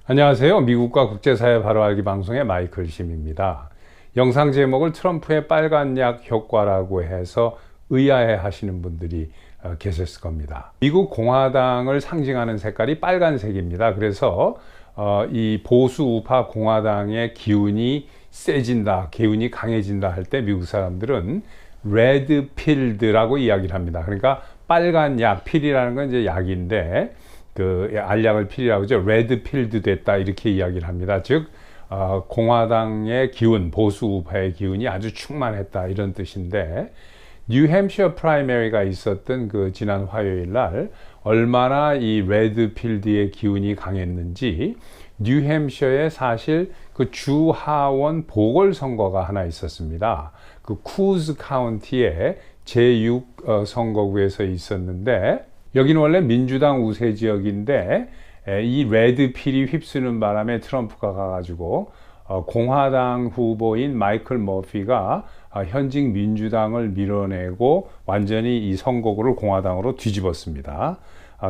안녕하세요. 미국과 국제사회 바로 알기 방송의 마이클 심입니다. 영상 제목을 트럼프의 빨간 약 효과라고 해서 의아해 하시는 분들이 계셨을 겁니다. 미국 공화당을 상징하는 색깔이 빨간색입니다. 그래서 이 보수 우파 공화당의 기운이 세진다, 기운이 강해진다 할 때 미국 사람들은 레드 필드라고 이야기를 합니다. 그러니까 빨간 약, 필이라는 건 이제 약인데 그 알약을 필이라고 하죠. 레드 필드 됐다 이렇게 이야기를 합니다. 즉 공화당의 기운, 보수 우파의 기운이 아주 충만했다 이런 뜻인데, 뉴햄셔 프라이머리가 있었던 그 지난 화요일 날 얼마나 이 레드 필드의 기운이 강했는지, 뉴햄셔에 사실 그 주 하원 보궐선거가 하나 있었습니다. 그 쿠즈 카운티의 제6 선거구에서 있었는데, 여기는 원래 민주당 우세 지역인데 이 레드 필이 휩쓰는 바람에 트럼프가 가가지고 공화당 후보인 마이클 머피가 현직 민주당을 밀어내고 완전히 이 선거구를 공화당으로 뒤집었습니다.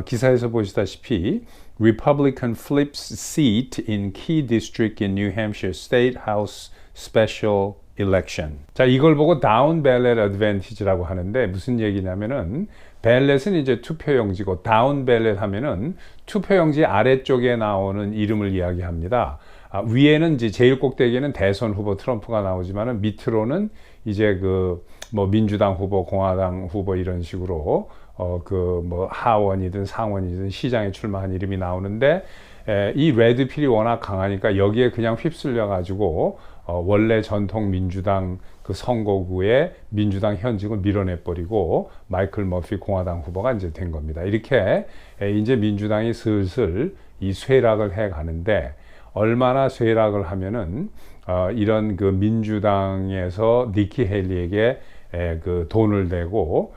기사에서 보시다시피 Republican flips seat in key district in New Hampshire State House Special Election. 자, 이걸 보고 다운 벨렛 어드밴티지라고 하는데 무슨 얘기냐면은, 벨렛은 이제 투표용지고 다운 벨렛 하면은 투표용지 아래쪽에 나오는 이름을 이야기합니다. 위에는 이제 제일 꼭대기에는 대선 후보 트럼프가 나오지만은 밑으로는 이제 그 뭐 민주당 후보, 공화당 후보 이런 식으로 그 뭐 하원이든 상원이든 시장에 출마한 이름이 나오는데, 이 레드 필이 워낙 강하니까 여기에 그냥 휩쓸려 가지고 원래 전통 민주당 그 선거구에 민주당 현직을 밀어내버리고 마이클 머피 공화당 후보가 이제 된 겁니다. 이렇게 이제 민주당이 슬슬 이 쇠락을 해 가는데, 얼마나 쇠락을 하면은 이런 그 민주당에서 니키 헤일리에게 그 돈을 대고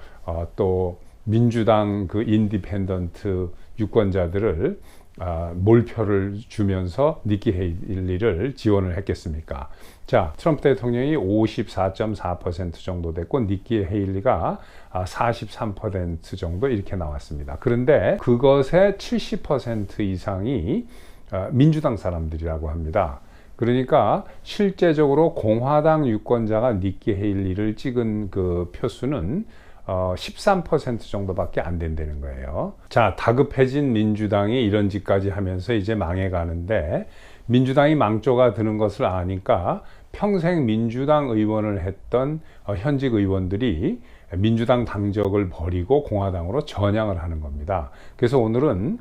또 민주당 그 인디펜던트 유권자들을 몰표를 주면서 니키 헤일리를 지원을 했겠습니까? 자, 트럼프 대통령이 54.4% 정도 됐고 니키 헤일리가 43% 정도 이렇게 나왔습니다. 그런데 그것의 70% 이상이 민주당 사람들이라고 합니다. 그러니까 실제적으로 공화당 유권자가 니키 헤일리를 찍은 그 표수는 13% 정도밖에 안 된다는 거예요. 자, 다급해진 민주당이 이런 짓까지 하면서 이제 망해가는데, 민주당이 망조가 드는 것을 아니까 평생 민주당 의원을 했던 현직 의원들이 민주당 당적을 버리고 공화당으로 전향을 하는 겁니다. 그래서 오늘은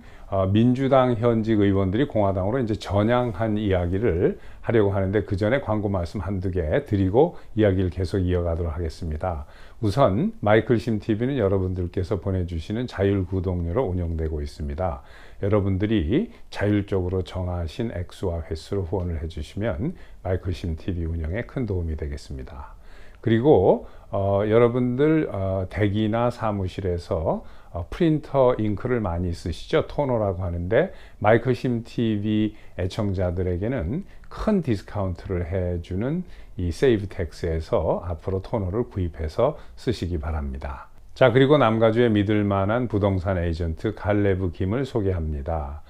민주당 현직 의원들이 공화당으로 이제 전향한 이야기를 하려고 하는데, 그 전에 광고 말씀 한두 개 드리고 이야기를 계속 이어가도록 하겠습니다. 우선 마이클 심 TV는 여러분들께서 보내주시는 자율 구독료로 운영되고 있습니다. 여러분들이 자율적으로 정하신 액수와 횟수로 후원을 해주시면 마이클 심 TV 운영에 큰 도움이 되겠습니다. 그리고 여러분들 댁이나 사무실에서 프린터 잉크를 많이 쓰시죠? 토너라고 하는데, 마이클 심 TV 애청자들에게는 큰 디스카운트를 해주는 이 세이브 텍스에서 앞으로 토너를 구입해서 쓰시기 바랍니다. 자, 그리고 남가주의 믿을만한 부동산 에이전트 갈레브 김을 소개합니다.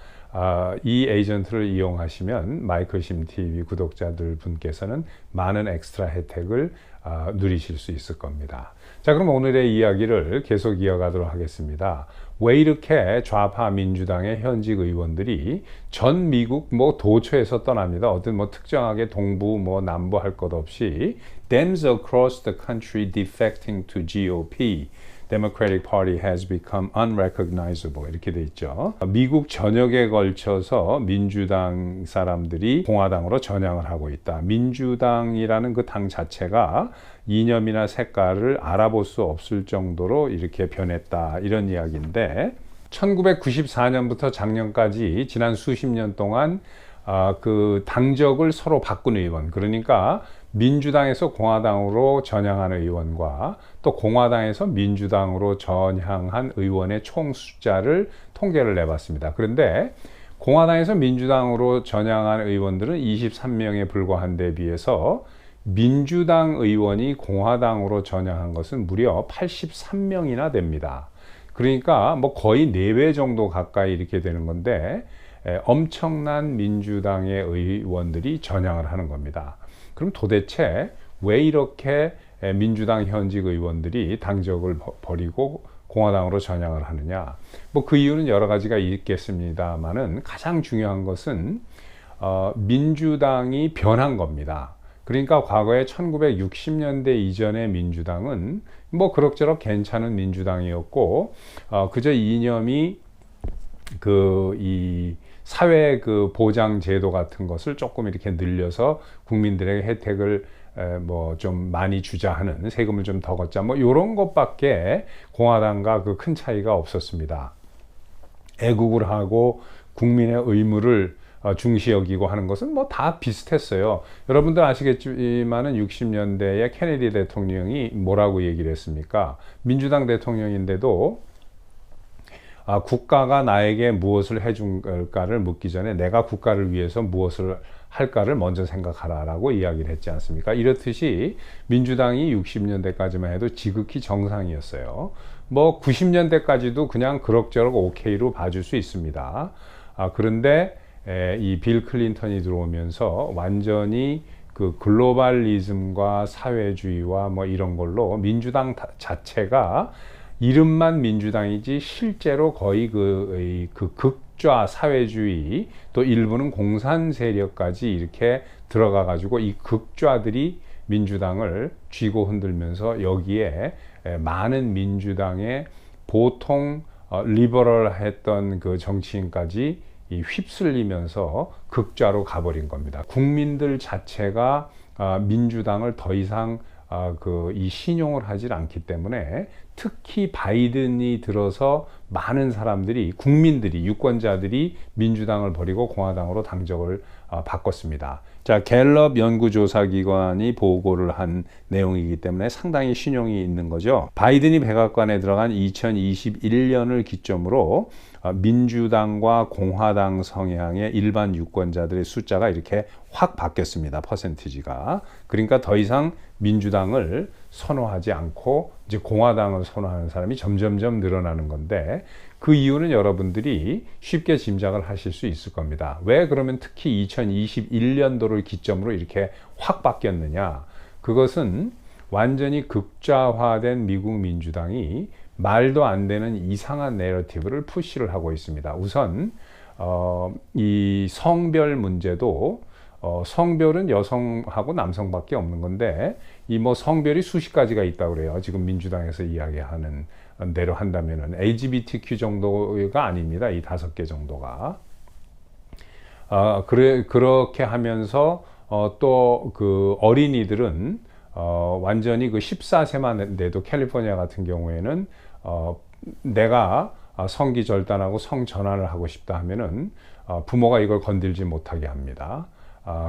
이 에이전트를 이용하시면 마이클 심 TV 구독자들 분께서는 많은 엑스트라 혜택을 누리실 수 있을 겁니다. 자, 그럼 오늘의 이야기를 계속 이어가도록 하겠습니다. 왜 이렇게 좌파 민주당의 현직 의원들이 전 미국 뭐 도처에서 떠납니다. 어떤 뭐 특정하게 동부 뭐 남부 할 것 없이 Dems across the country defecting to GOP. Democratic Party has become unrecognizable 이렇게 돼 있죠. 미국 전역에 걸쳐서 민주당 사람들이 공화당으로 전향을 하고 있다. 민주당이라는 그 당 자체가 이념이나 색깔을 알아볼 수 없을 정도로 이렇게 변했다, 이런 이야기인데, 1994년부터 작년까지 지난 수십 년 동안 그 당적을 서로 바꾼 의원, 그러니까 민주당에서 공화당으로 전향한 의원과 또 공화당에서 민주당으로 전향한 의원의 총 숫자를 통계를 내봤습니다. 그런데 공화당에서 민주당으로 전향한 의원들은 23명에 불과한 데 비해서 민주당 의원이 공화당으로 전향한 것은 무려 83명이나 됩니다. 그러니까 뭐 거의 4배 정도 가까이 이렇게 되는 건데, 엄청난 민주당의 의원들이 전향을 하는 겁니다. 그럼 도대체 왜 이렇게 민주당 현직 의원들이 당적을 버리고 공화당으로 전향을 하느냐? 뭐 그 이유는 여러 가지가 있겠습니다만은 가장 중요한 것은 민주당이 변한 겁니다. 그러니까 과거에 1960년대 이전의 민주당은 뭐 그럭저럭 괜찮은 민주당이었고 그저 이념이 이 사회 그 보장 제도 같은 것을 조금 이렇게 늘려서 국민들에게 혜택을 뭐 좀 많이 주자 하는, 세금을 좀 더 걷자 뭐 이런 것밖에 공화당과 그 큰 차이가 없었습니다. 애국을 하고 국민의 의무를 중시 여기고 하는 것은 뭐 다 비슷했어요. 여러분들 아시겠지만은 60년대에 케네디 대통령이 뭐라고 얘기를 했습니까? 민주당 대통령인데도 국가가 나에게 무엇을 해준가를 묻기 전에 내가 국가를 위해서 무엇을 할까를 먼저 생각하라라고 이야기를 했지 않습니까? 이렇듯이 민주당이 60년대까지만 해도 지극히 정상이었어요. 뭐 90년대까지도 그냥 그럭저럭 오케이로 봐줄 수 있습니다. 그런데 이 빌 클린턴이 들어오면서 완전히 그 글로벌리즘과 사회주의와 뭐 이런 걸로 민주당 자체가 이름만 민주당이지 실제로 거의 그 극좌 사회주의, 또 일부는 공산 세력까지 이렇게 들어가 가지고 이 극좌들이 민주당을 쥐고 흔들면서 여기에 많은 민주당의 보통 리버럴했던 그 정치인까지 휩쓸리면서 극좌로 가버린 겁니다. 국민들 자체가 민주당을 더 이상 이 신용을 하지 않기 때문에, 특히 바이든이 들어서 많은 사람들이, 국민들이, 유권자들이 민주당을 버리고 공화당으로 당적을 바꿨습니다. 자, 갤럽 연구조사기관이 보고를 한 내용이기 때문에 상당히 신용이 있는 거죠. 바이든이 백악관에 들어간 2021년을 기점으로 민주당과 공화당 성향의 일반 유권자들의 숫자가 이렇게 확 바뀌었습니다. 퍼센티지가. 그러니까 더 이상 민주당을 선호하지 않고 이제 공화당을 선호하는 사람이 점점점 늘어나는 건데, 그 이유는 여러분들이 쉽게 짐작을 하실 수 있을 겁니다. 왜 그러면 특히 2021년도를 기점으로 이렇게 확 바뀌었느냐? 그것은 완전히 극좌화된 미국 민주당이 말도 안 되는 이상한 내러티브를 푸시를 하고 있습니다. 우선 이 성별 문제도, 성별은 여성하고 남성밖에 없는 건데, 이 뭐 성별이 수십 가지가 있다고 그래요. 지금 민주당에서 이야기하는 대로 한다면은 LGBTQ 정도가 아닙니다. 이 5개 정도가. 그렇게 하면서 또 그 어린이들은 완전히 그 14세만 돼도, 캘리포니아 같은 경우에는 내가 성기 절단하고 성 전환을 하고 싶다 하면은 부모가 이걸 건들지 못하게 합니다.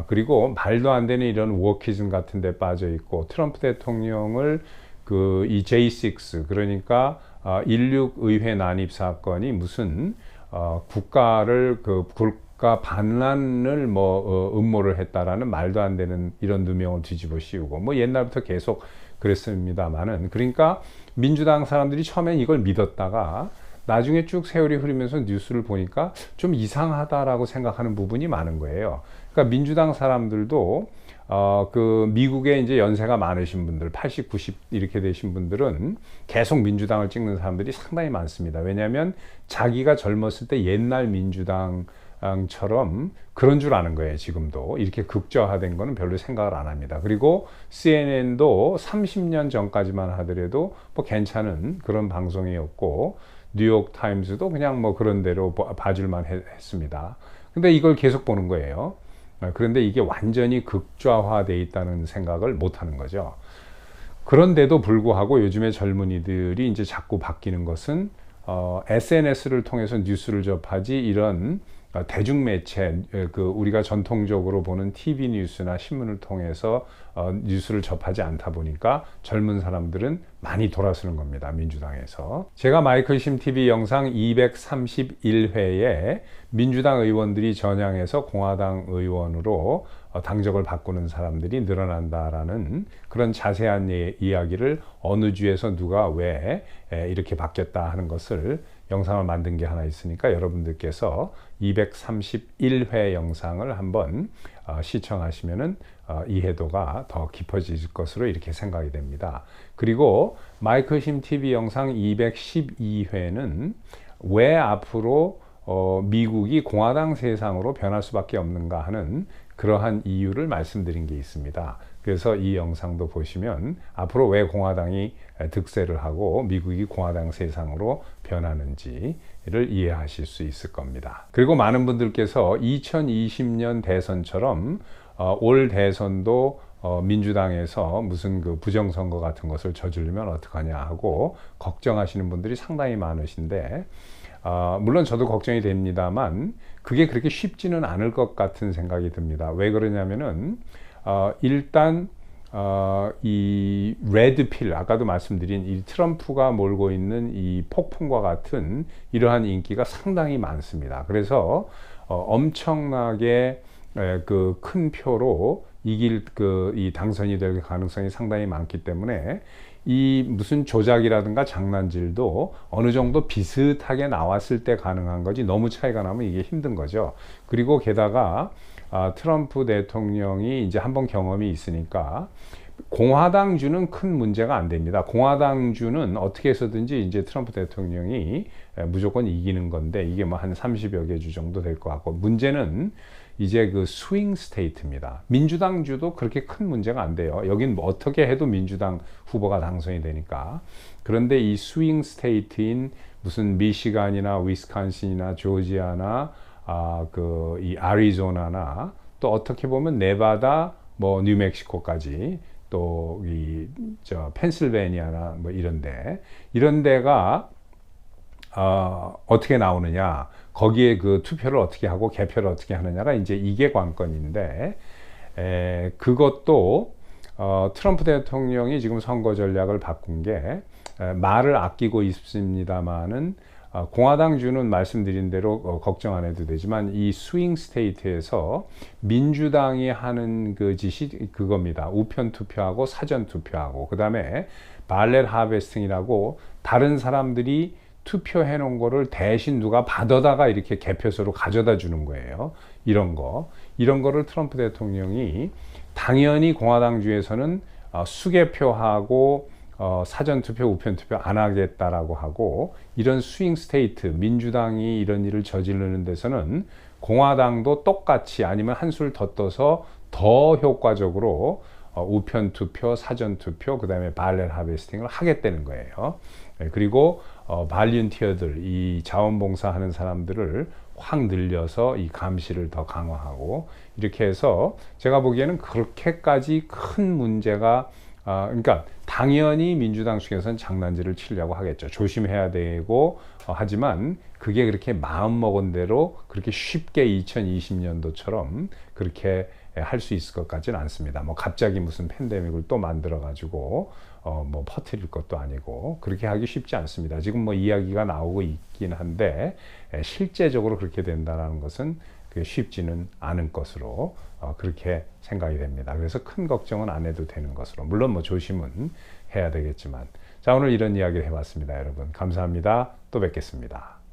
그리고 말도 안 되는 이런 워키즘 같은 데 빠져 있고, 트럼프 대통령을 이 J6, 그러니까 16 의회 난입 사건이 무슨 국가를 국가 반란을 음모를 했다라는 말도 안 되는 이런 누명을 뒤집어 씌우고, 뭐 옛날부터 계속 그랬습니다만은, 그러니까 민주당 사람들이 처음엔 이걸 믿었다가 나중에 쭉 세월이 흐르면서 뉴스를 보니까 좀 이상하다라고 생각하는 부분이 많은 거예요. 그러니까 민주당 사람들도 그 미국에 이제 연세가 많으신 분들, 80, 90 이렇게 되신 분들은 계속 민주당을 찍는 사람들이 상당히 많습니다. 왜냐하면 자기가 젊었을 때 옛날 민주당처럼 그런 줄 아는 거예요. 지금도 이렇게 극좌화된 거는 별로 생각을 안 합니다. 그리고 CNN도 30년 전까지만 하더라도 뭐 괜찮은 그런 방송이었고, 뉴욕 타임즈도 그냥 뭐 그런 대로 봐줄만 했습니다. 근데 이걸 계속 보는 거예요. 그런데 이게 완전히 극좌화되어 있다는 생각을 못 하는 거죠. 그런데도 불구하고 요즘에 젊은이들이 이제 자꾸 바뀌는 것은 SNS를 통해서 뉴스를 접하지, 이런 대중매체, 우리가 전통적으로 보는 TV 뉴스나 신문을 통해서 뉴스를 접하지 않다 보니까 젊은 사람들은 많이 돌아서는 겁니다. 민주당에서. 제가 마이클 심 TV 영상 231회에 민주당 의원들이 전향해서 공화당 의원으로 당적을 바꾸는 사람들이 늘어난다라는 그런 자세한 이야기를, 어느 주에서 누가 왜 이렇게 바뀌었다 하는 것을 영상을 만든 게 하나 있으니까 여러분들께서 231회 영상을 한번 시청하시면은 이해도가 더 깊어질 것으로 이렇게 생각이 됩니다. 그리고 마이클 심 TV 영상 212회는 왜 앞으로 미국이 공화당 세상으로 변할 수밖에 없는가 하는 그러한 이유를 말씀드린 게 있습니다. 그래서 이 영상도 보시면 앞으로 왜 공화당이 득세를 하고 미국이 공화당 세상으로 변하는지를 이해하실 수 있을 겁니다. 그리고 많은 분들께서 2020년 대선처럼 올 대선도 민주당에서 무슨 그 부정선거 같은 것을 저지르면 어떡하냐 하고 걱정하시는 분들이 상당히 많으신데 물론 저도 걱정이 됩니다만 그게 그렇게 쉽지는 않을 것 같은 생각이 듭니다. 왜 그러냐면은 일단 이 레드필, 아까도 말씀드린 이 트럼프가 몰고 있는 이 폭풍과 같은 이러한 인기가 상당히 많습니다. 그래서 엄청나게 그 큰 표로 이길 이 당선이 될 가능성이 상당히 많기 때문에 이 무슨 조작이라든가 장난질도 어느 정도 비슷하게 나왔을 때 가능한 거지 너무 차이가 나면 이게 힘든 거죠. 그리고 게다가 트럼프 대통령이 이제 한번 경험이 있으니까 공화당주는 큰 문제가 안 됩니다. 공화당주는 어떻게 해서든지 이제 트럼프 대통령이 무조건 이기는 건데 이게 뭐 한 30여 개 주 정도 될 것 같고 문제는 이제 그 스윙 스테이트입니다. 민주당주도 그렇게 큰 문제가 안 돼요. 여긴 뭐 어떻게 해도 민주당 후보가 당선이 되니까. 그런데 이 스윙 스테이트인 무슨 미시간이나 위스콘신이나 조지아나 이 아리조나나 또 어떻게 보면 네바다 뭐 뉴멕시코까지 또 펜실베니아나 뭐 이런 데가 어떻게 나오느냐, 거기에 그 투표를 어떻게 하고 개표를 어떻게 하느냐가 이제 이게 관건인데, 그것도 트럼프 대통령이 지금 선거 전략을 바꾼 게 말을 아끼고 있습니다만은 공화당주는 말씀드린 대로 걱정 안 해도 되지만 이 스윙 스테이트에서 민주당이 하는 그 짓이 그겁니다. 우편 투표하고 사전 투표하고 그 다음에 발렛 하베스팅이라고 다른 사람들이 투표해 놓은 거를 대신 누가 받아다가 이렇게 개표소로 가져다 주는 거예요. 이런 거를 트럼프 대통령이 당연히 공화당주에서는 수개표하고 사전투표, 우편투표 안 하겠다라고 하고 이런 스윙 스테이트, 민주당이 이런 일을 저지르는 데서는 공화당도 똑같이 아니면 한술 더 떠서 더 효과적으로 우편투표, 사전투표, 그 다음에 발렛 하베스팅을 하겠다는 거예요. 그리고 발륜티어들, 이 자원봉사하는 사람들을 확 늘려서 이 감시를 더 강화하고 이렇게 해서 제가 보기에는 그렇게까지 큰 문제가 그러니까 당연히 민주당 측에서는 장난질을 치려고 하겠죠. 조심해야 되고 하지만 그게 그렇게 마음먹은 대로 그렇게 쉽게 2020년도처럼 그렇게 할 수 있을 것 같지는 않습니다. 뭐 갑자기 무슨 팬데믹을 또 만들어 가지고 뭐 퍼뜨릴 것도 아니고 그렇게 하기 쉽지 않습니다. 지금 뭐 이야기가 나오고 있긴 한데 실제적으로 그렇게 된다는 것은 쉽지는 않은 것으로 그렇게 생각이 됩니다. 그래서 큰 걱정은 안 해도 되는 것으로, 물론 뭐 조심은 해야 되겠지만, 자, 오늘 이런 이야기를 해봤습니다. 여러분 감사합니다. 또 뵙겠습니다.